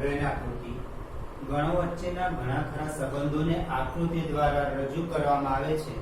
Van આકૃતિ ગણો વચ્ચેના ઘણા ખરા સંબંધોને આકૃતિ દ્વારા રજૂ કરવામાં આવે છે.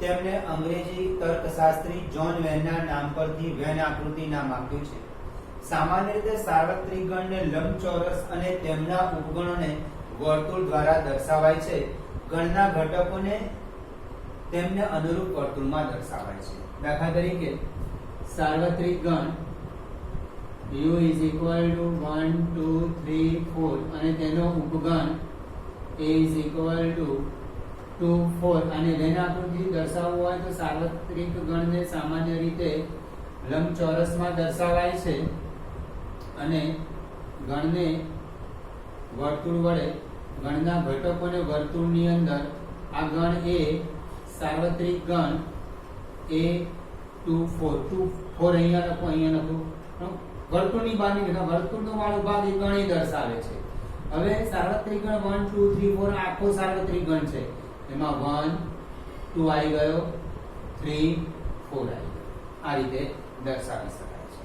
તેમને અંગ્રેજી તર્કશાસ્ત્રી જ્હોન વેનના નામ પરથી વેન આકૃતિ નામ આપ્યું છે. સામાન્ય રીતે સાર્વત્રિક ગણને લંબચોરસ અને તેમના ઉપગણોને વર્તુળ દ્વારા દર્શાવાય છે. ગણના ઘટકોને તેમને અનુરૂપ વર્તુળમાં દર્શાવાય છે. દાખલા તરીકે સાર્વત્રિક ગણ u is equal to 1 2 3 4 અને તેનો ઉપગણ a is equal to 2 4 અને વેન આકૃતિ દર્શાવવું હોય તો સાર્વત્રિક ગણને સામાન્ય રીતે લંબચોરસમાં દર્શાવાય છે અને ગણને વર્તુળ વડે ગણના ઘટકોને વર્તુળની અંદર આ ગણ એ સાર્વત્રિક ગણ a 2 4 અહીંયા લખો, અહીંયા લખો. વર્તુળની બહારની વર્તુળનો વાળો ભાગ એ ગણ એ દર્શાવે છે. હવે સાર્વત્રિક ગણ 1 2 3 4 આખો સાર્વત્રિક ગણ છે. એમાં 1 2 આવી ગયો, 3 4 આવી ગયો. આ રીતે દર્શાવી શકાય છે.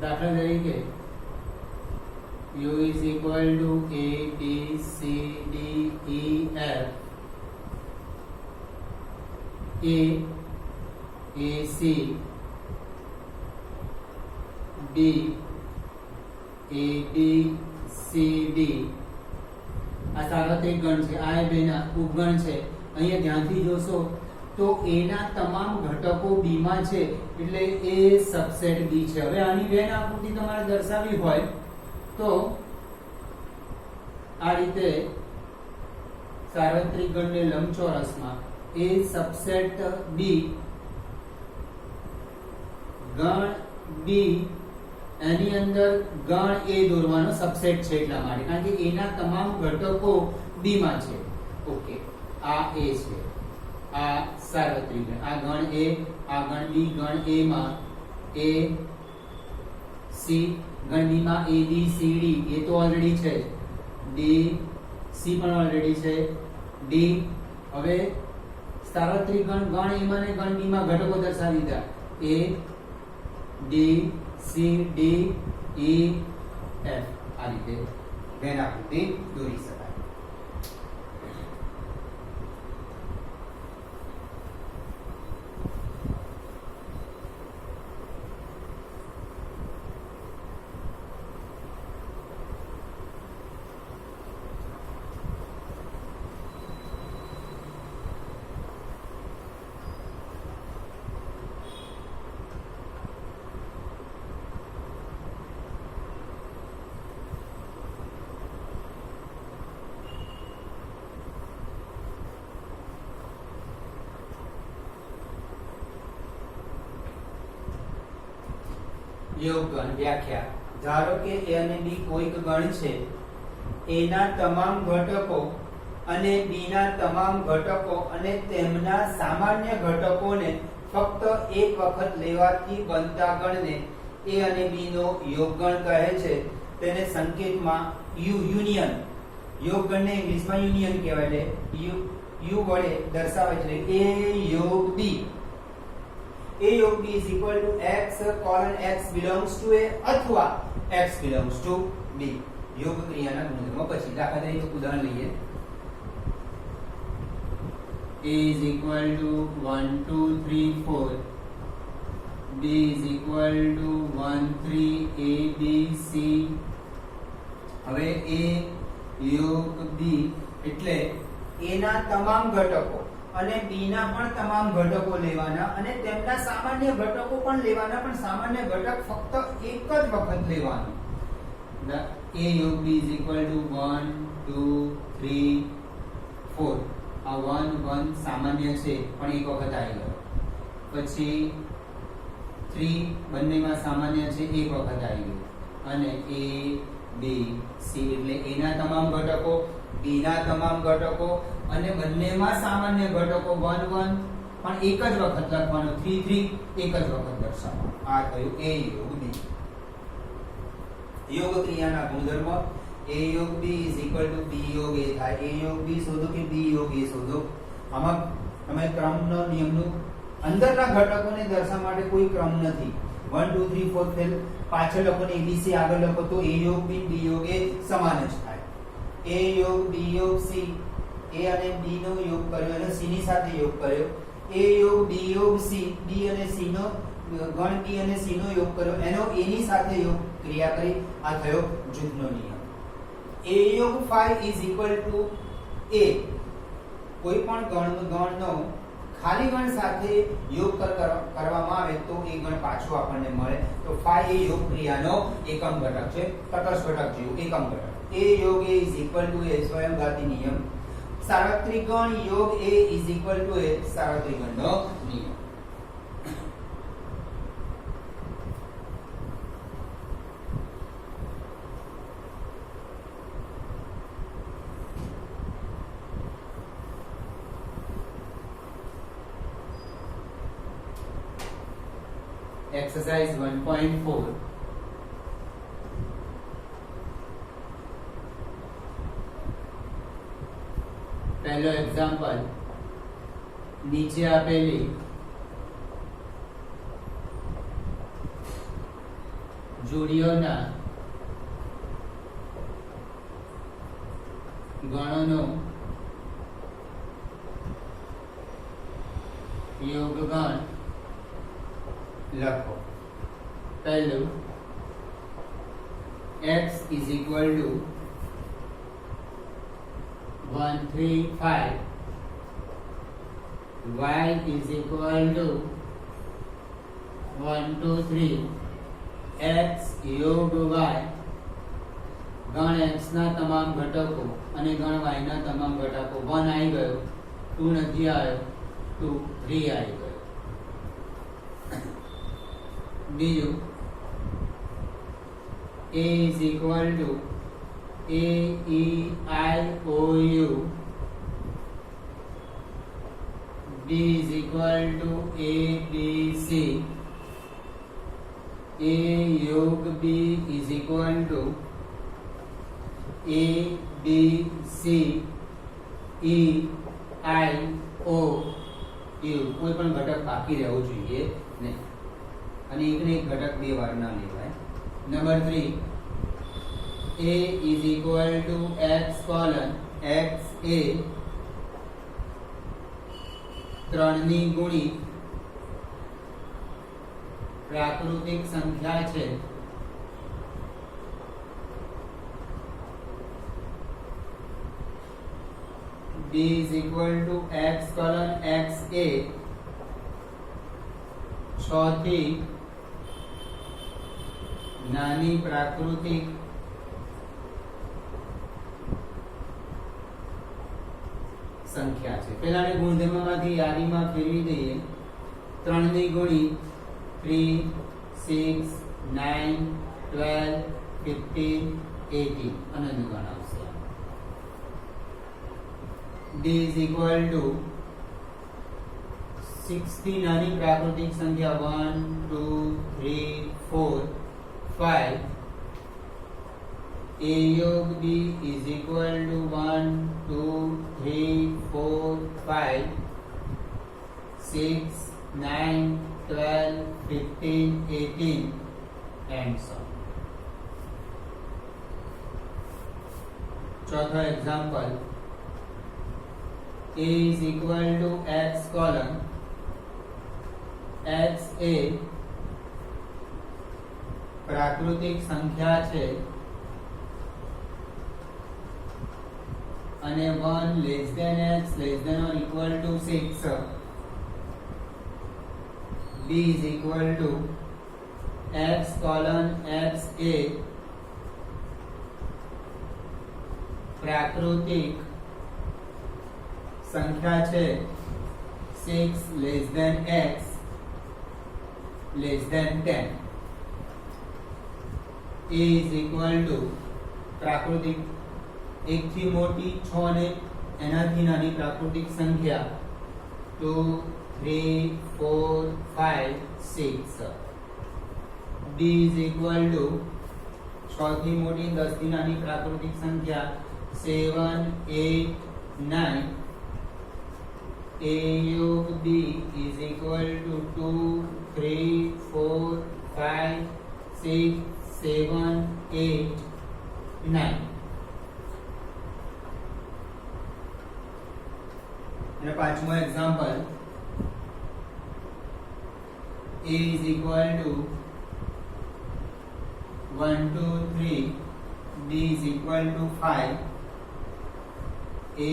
દાખલા તરીકે u is equal to a b c d e f a c b a b c d આ સાર્વત્રિક ગણ છે. આ બેના ઉપગણ છે. અહીંયા ધ્યાનથી જોશો તો a ના તમામ ઘટકો b માં છે એટલે a સબસેટ b છે. હવે આની વેન આકૃતિ તમારે દર્શાવવી હોય તો આ રીતે સાર્વત્રિક ગણને લંબચોરસમાં a સબસેટ b ગણ b એની અંદર ગણ a દોરવાનો સબસેટ છે એટલા માટે, કારણ કે a ના તમામ ઘટકો b માં છે. ઓકે, આ a છે, આ સાર્વત્રિક ગણ, આ ગણ a, આ ગણ b. ગણ a માં a c, ગણ b માં a b c d એ તો ઓલરેડી છે, d c પણ ઓલરેડી છે, d. હવે સાર્વત્રિક ગણ ગણ a માં ને ગણ b માં ઘટકો દર્શાવી દીધા, a d c d e f. આ રીતે વેન આકૃતિ દોરી શકાય. યોગ ગણ વ્યાખ્યા. ધારો કે a અને b કોઈક ગણ છે. a ના તમામ ઘટકો અને b ના તમામ ઘટકો અને તેમના સામાન્ય ઘટકોને ફક્ત એક વખત લેવાથી બનતા ગણને a અને b નો યોગ ગણ કહે છે. તેને સંકેતમાં યુનિયન, યોગ ગણને ઇંગ્લિશમાં યુનિયન કહેવાય છે. યુ વડે દર્શાવે છે a યોગ b. a યોગ b is equal to x colon x belongs to a અથવા x belongs to b. યોગ ક્રિયાના ગુણધર્મો. પછી દાખલા તરીકે ઉદાહરણ લઈએ. a is equal to 1 2 3 4, b is equal to 1 3 a b c. હવે a યોગ b એટલે a ના તમામ ઘટકો અને b ના પણ તમામ ઘટકો લેવાના અને તેમના સામાન્ય ઘટકો પણ લેવાના, પણ સામાન્ય ઘટક ફક્ત એક જ વખત લેવાનું. a યોગ b is equal to 1 2 3 4. આ 1 1 સામાન્ય છે પણ એક વખત આવી ગયો. પછી 3 બંનેમાં સામાન્ય છે, એક વખત આવી ગયો. અને A B C એટલે A ના તમામ ઘટકો, B ના તમામ ઘટકો અને બંનેમાં સામાન્ય ઘટકો 1 1 પણ એક જ વખત લખવાનું, 3 3 એક જ વખત દર્શાવવાનું. આ થયું A યોગ B. યોગ ક્રિયાના ગુણધર્મ A યોગ B B યોગ A થાય. A યોગ B શોધો કે B યોગ A શોધો. આમાં તમે ક્રમનો નિયમનું અંદરના ઘટકોને દર્શાવવા માટે કોઈ ક્રમ નથી. 1 2 3 4 ફેલ પાછળ લખો ને ABC આગળ લખો તો A યોગ B B યોગ A સમાન જ થાય. A યોગ B યોગ C, A અને B નો યોગ કર્યો અને C ની સાથે યોગ કર્યો. A યોગ B યોગ C, B અને C નો ગણ B અને C નો યોગ કર્યો, એનો A ની સાથે યોગ ક્રિયા કરી. આ થયો જૂથનો નિયમ. A યોગ 5 is equal to A. કોઈ પણ ગણનો ખાલી ગણ સાથે યોગ કરવામાં આવે તો એ ગણ પાછો આપણને મળે. તો 5 એ યોગ ક્રિયાનો એકમ ઘટક છે, તટસ્થ ઘટક જેવું એકમ ઘટક. A યોગ A is equal to A સ્વયંઘાતી નિયમ. સાર્વત્રિક ગણ યોગ A is equal to A સાર્વત્રિક ગણનો નિયમ. Exercise 1.4. पहलो एग्जाम्पल, नीचे आपेली जोड़ीओना गणों योगगण लखो. पहलू x is equal to 1 3 5, y is equal to 1 2 3, x योग y गण x ना तमाम घटको અને ગણ y ના તમામ ઘટકો. 1 આવી ગયો, 2 નથી આવ્યો, 2 3 આવી ગયો. બીજું A is equal to A E I O U, B is equal to A B C, A योग B is equal to A B C E I O U. કોઈ પણ ઘટક બાકી રહેવો જોઈએ નહીં અને એકને એક ઘટક બે વાર ના લેવાય. Number 3, A is equal to x colon x A 3 ની ગુણી પ્રાકૃતિક સંખ્યા છે. B is equal to x colon x A 6 થી નાની પ્રાકૃતિક સંખ્યા છે. પહેલાની ગુણધર્મમાંથી યાદીમાં ફેરવી દઈએ. 3 ની ગુણી 3 6 9 12 15 18 અનંત ગણ આવશે. D is equal to 6 થી નાની પ્રાકૃતિક સંખ્યા 1 2 3 4 5. A योग B is equal to 1 2 3 4 5 6 9 12 15 18 and so on. चौथा example, A is equal to x colon x A प्राकृतिक संख्या છે અને 1 less than x less than or equal to 6. B is equal to x colon x A प्राकृतिक संख्या છે 6 less than x less than 10. a is equal to પ્રાકૃતિક 1 થી મોટી 6 અને એનાથી નાની પ્રાકૃતિક સંખ્યા 2 3 4 5 6 d is equal to 6 થી મોટી 10 થી નાની પ્રાકૃતિક સંખ્યા 7 8 9 a योग b is equal to 2 3 4 5 6 7 8 9 અને પાંચમો example a is equal to 1 2 3 b is equal to 5 a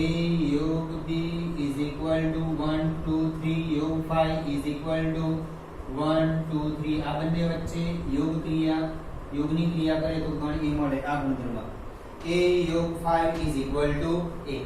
योग b is equal to 1 2 3 योग 5 is equal to 1 2 3 આ બંને વચ્ચે યોગની ક્રિયા કરે તો ગણ એ મળે આ ગુણધર્મ a योग 5 is equal to a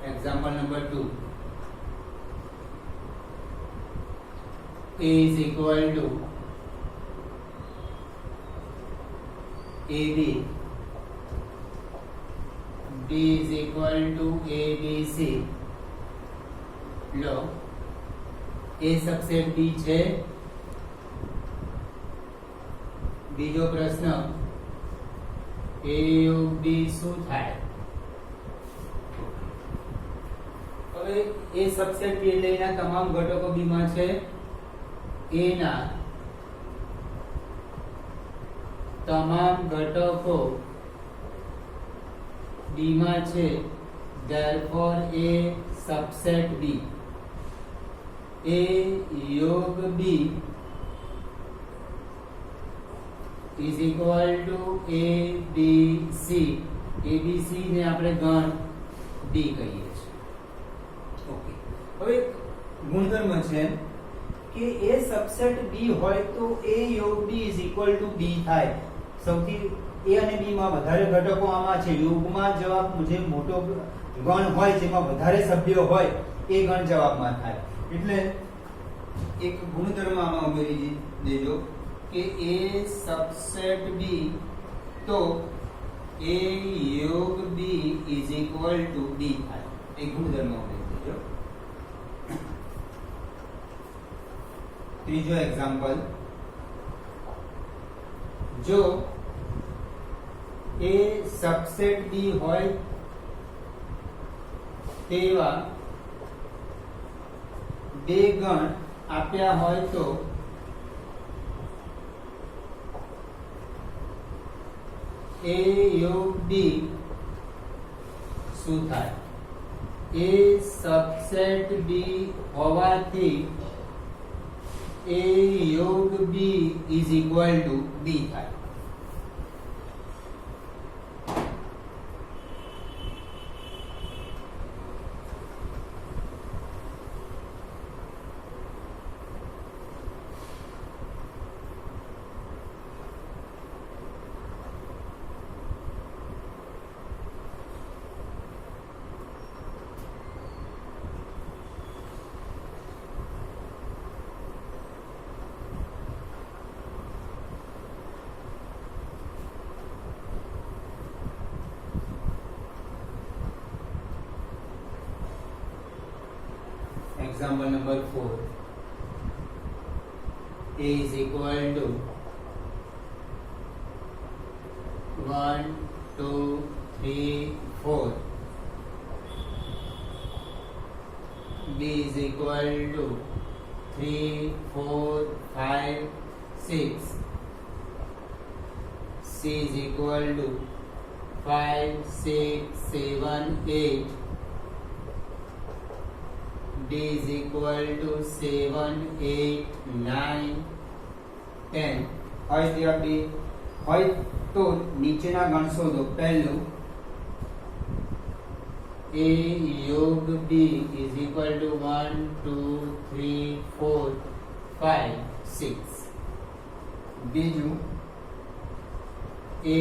Example number 2. A is equal to AB. B is equal to ABC. Low A subset B છે બીજો પ્રશ્ન A योग B શું થાય હવે A સબસેટ B એટલે એના તમામ ઘટકો B માં છે A ના તમામ ઘટકો B માં છે therefore A subset B A योग B is equal to ABC ABC ને આપણે ગણ D કહીએ ઓકે હવે ગુણધર્મ છે કે A સબસેટ B હોય તો A યોગ B is equal to B થાય સૌથી A અને B માં વધારે ઘટકો આમાં છે યોગમાં જવાબ જે મોટો ગણ હોય જેમાં વધારે સભ્યો હોય એ ગણ જવાબમાં થાય એટલે એક ગુણધર્મ આમાં ઉમેરી દેજો કે A સબસેટ B તો A યોગ B is equal to B થાય એક ગુણધર્મ ઉમેરી ત્રીજો એક્ઝામ્પલ જો A સબસેટ B હોય તેવા બે ગણ આપ્યા હોય તો A योग B શું થાય A સબસેટ B હોવાથી A योग B is equal to B થાય Example number 4. A is equal to 1 2 3 4. B is equal to 3 4 5 6. C is equal to 5 6 7 8. D is equal to 7 8 9 10. હોય આપણી હોય તો નીચેના ગણ શોધો. પહેલું A યોગ B is equal to 1 2 3 4 5 6. બીજું A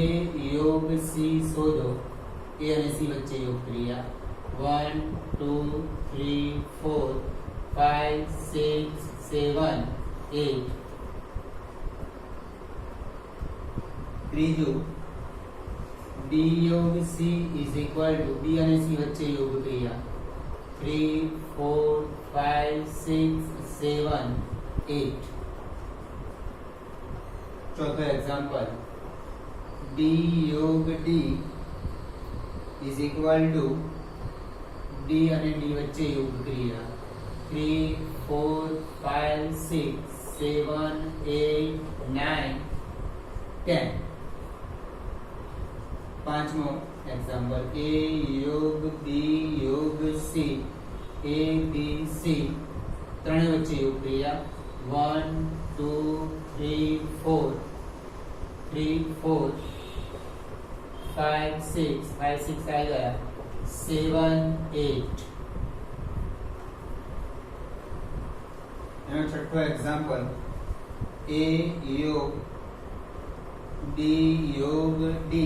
યોગ C શોધો. A અને C વચ્ચે યોગ ક્રિયા 1 2 3 4 5 6 7 8. ત્રીજું B યોગ C is equal to B અને C વચ્ચે યોગ ક્રિયા 3 4 5 6 7 8. ચોથો એક્ઝામ્પલ B યોગ D is equal to D અને D વચ્ચે યોગ ક્રિયા 3 4 5 6 7 8 9 10. પાંચમો એક્ઝામ્પલ A યોગ B યોગ C A B C ત્રણે વચ્ચે યોગ ક્રિયા 1 2 3 4 3 4 5 6 5 6 આવી ગયા 7 8. એનો છઠ્ઠો એક્ઝામ્પલ A યોગ B યોગ D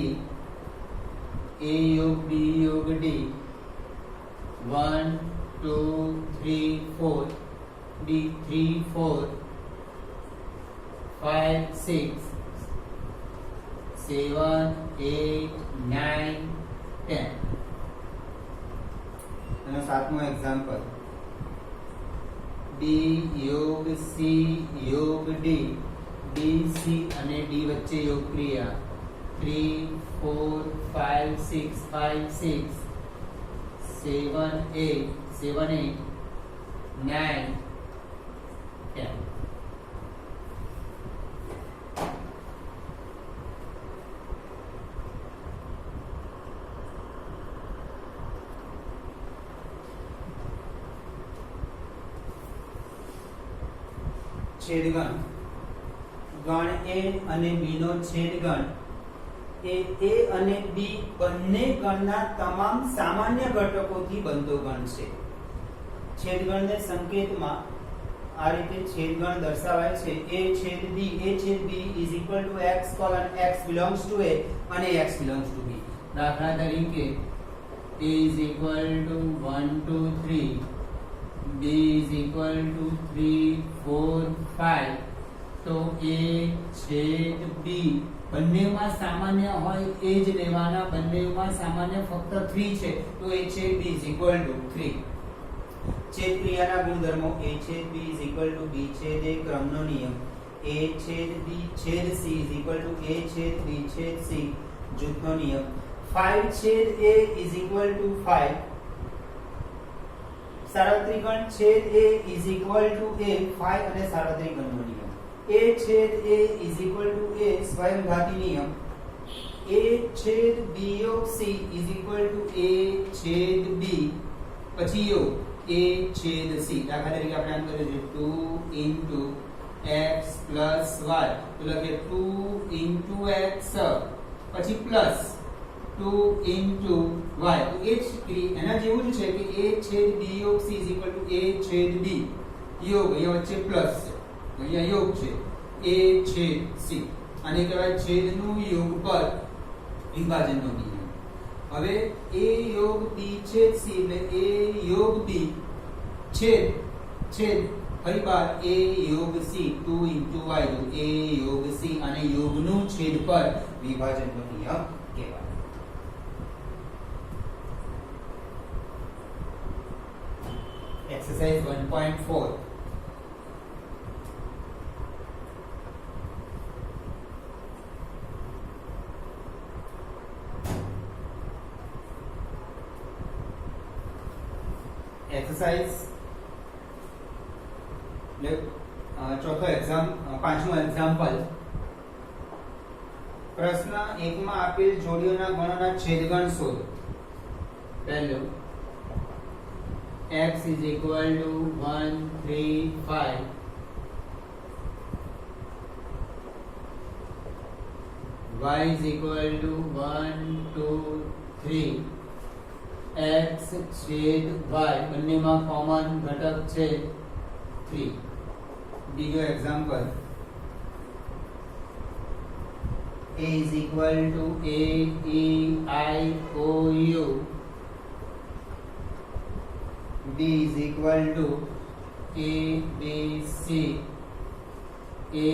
A યોગ B યોગ D 1 2 3 4 D 3 4 5 6 7 8 9 10. એનો સાતમો એક્ઝામ્પલ B યોગ C યોગ D B C અને D વચ્ચે યોગ ક્રિયા 3 4 5 6 5 6 7 8 7 8 9 10. છેદગણ ગણ A અને B નો છેદગણ એ A અને B બંને ગણના તમામ સામાન્ય ઘટકોથી બનતો ગણ છે. છેદગણને સંકેતમાં આ રીતે છેદગણ દર્શાવાય છે A છેદ B is equal to x colon x belongs to A અને x belongs to B. દાખલા તરીકે A is equal to 1 2 3 B is equal to 3 4 5. તો A છેદ B બંનેમાં સામાન્ય હોય એ જ લેવાના. બંનેમાં સામાન્ય ફક્ત 3 છે તો A છેદ B is equal to 3. છેદ ક્રિયાના ગુણધર્મો A છેદ B is equal to B છેદ A ક્રમનો નિયમ A છેદ B છેદ C is equal to A છેદ B છેદ C જૂથનો નિયમ 5 છેદ A is equal to 5. સાર્વત્રિક ગણ છેદ A is equal to A 5 અને સાર્વત્રિક ગણનો નિયમ A છેદ A is equal to A સ્વયંઘાતી નિયમ A છેદ B યોગ C is equal to A છેદ B પછી યોગ A છેદ C. દાખલા તરીકે આપણે આમ કરીએ 2 into x plus y તો લખીએ 2 into x પછી પ્લસ 2 into y. તો એ જ એના જેવું જ છે કે A છેદ B યોગ C is equal to A છેદ B યોગ અહીંયા વચ્ચે પ્લસ છે અહીંયા યોગ છે A છેદ C આને કહેવાય છેદનું યોગ પર વિભાજનનો નિયમ. હવે A યોગ B છેદ C એટલે A યોગ B છેદ છેદ ફરી બાર A યોગ C 2 into y તો A યોગ C અને યોગનું છેદ પર વિભાજનનો નિયમ કહેવાય. Exercise 1.4. એક્સરસાઇઝ ચોથો પાંચમો એક્ઝામ્પલ. પ્રશ્ન 1 માં આપેલ જોડીઓના ગણોના છેદગણ શોધો. પહેલું x = 1 3 5, y = 1 2 3, x છેદ y બંનેમાં કોમન ઘટક છે 3. બીજો example. a = a e i o u, b = a b c, a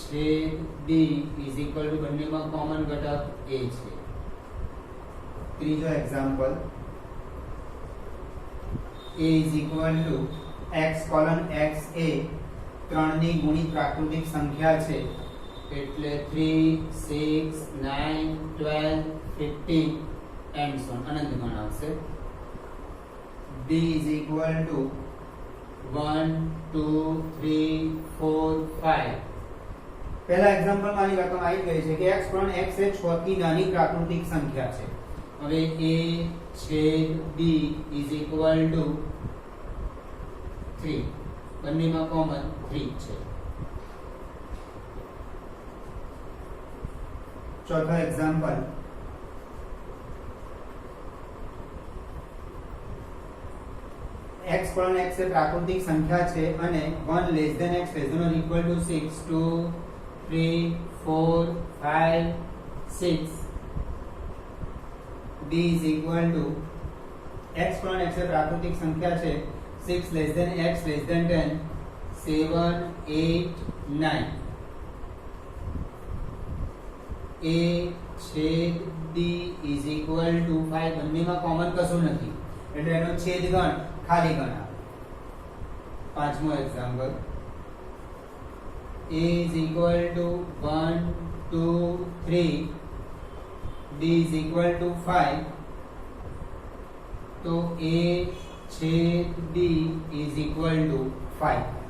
છેદ b બંનેમાં કોમન ઘટક a છે. ત્રીજો example. a = x x a 3 ની ગુણિત પ્રાકૃતિક સંખ્યા છે એટલે 3 6 9 12 15 એન્ડ સો અનંત ગણ આવશે. b = 1 2 3 4 5. પહેલા એક્ઝામ્પલ માં આની રકમ આવી ગઈ છે કે x x એ 6 થી નાની પ્રાકૃતિક સંખ્યા છે. હવે a છેદ b = 3 બંનેમાં કોમન 3 છે. ચોથો એક્ઝામ્પલ. x x એ પ્રાકૃતિક સંખ્યા છે અને 1 < x < 6 2 3 4 5 6. b = x x એ પ્રાકૃતિક સંખ્યા છે 6 < x < 10 7 8 9. a છેદ b = 5 બંનેમાં કોમન કશું નથી એટલે એનો છેદગણ ખાલી ગણ આવે. પાંચમો એક્ઝામ્પલ. a = 1 2 3, b = 5, તો a છેદ b = 5.